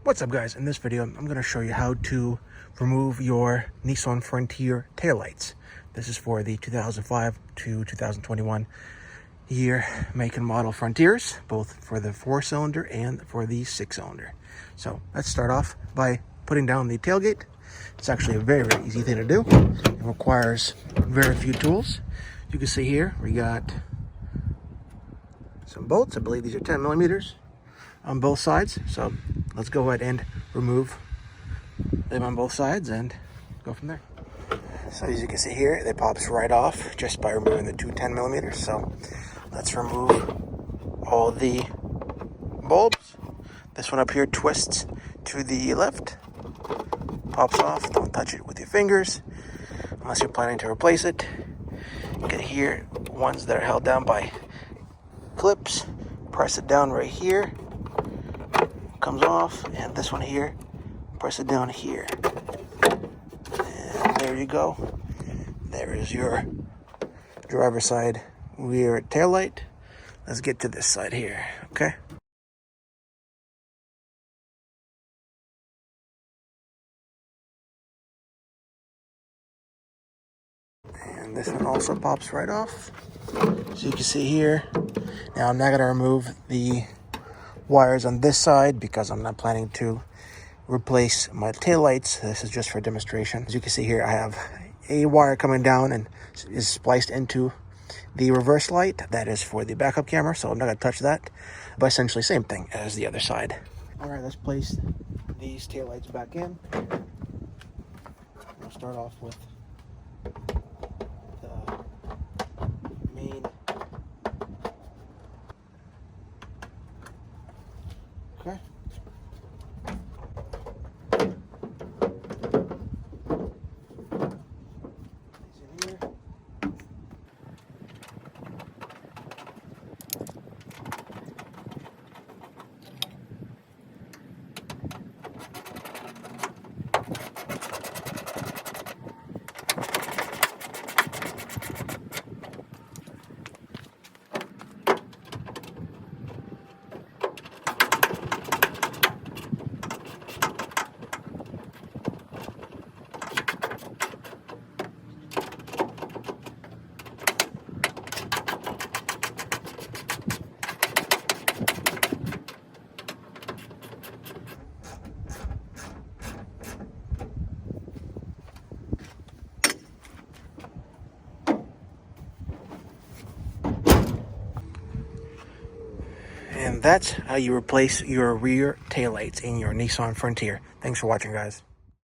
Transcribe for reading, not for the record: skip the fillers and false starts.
What's up, guys? In this video, I'm going to show you how to remove your Nissan Frontier taillights. This is for the 2005 to 2021 year make and model Frontiers, both for the 4-cylinder and for the 6-cylinder. So let's start off by putting down the tailgate. It's actually a very easy thing to do. It requires very few tools. You can see here we got some bolts. I believe these are 10 millimeters on both sides. So let's go ahead and remove them on both sides and go from there. So as you can see here, it pops right off just by removing the two 10 millimeters. So let's remove all the bulbs. This one up here twists to the left, pops off. Don't touch it with your fingers unless you're planning to replace it. You get here ones that are held down by clips. Press it down right here, comes off, and this one here, press it down here, and there you go. There is your driver's side rear tail light. Let's get to this side here. Okay, and this one also pops right off. So you can see here, now I'm not going to remove the wires on this side because I'm not planning to replace my taillights. This is just for demonstration. As you can see here, I have a wire coming down and is spliced into the reverse light. That is for the backup camera, so I'm not going to touch that. But essentially same thing as the other side. All right, let's place these taillights back in. We'll start off with the main. Okay. And that's how you replace your rear taillights in your Nissan Frontier. Thanks for watching, guys.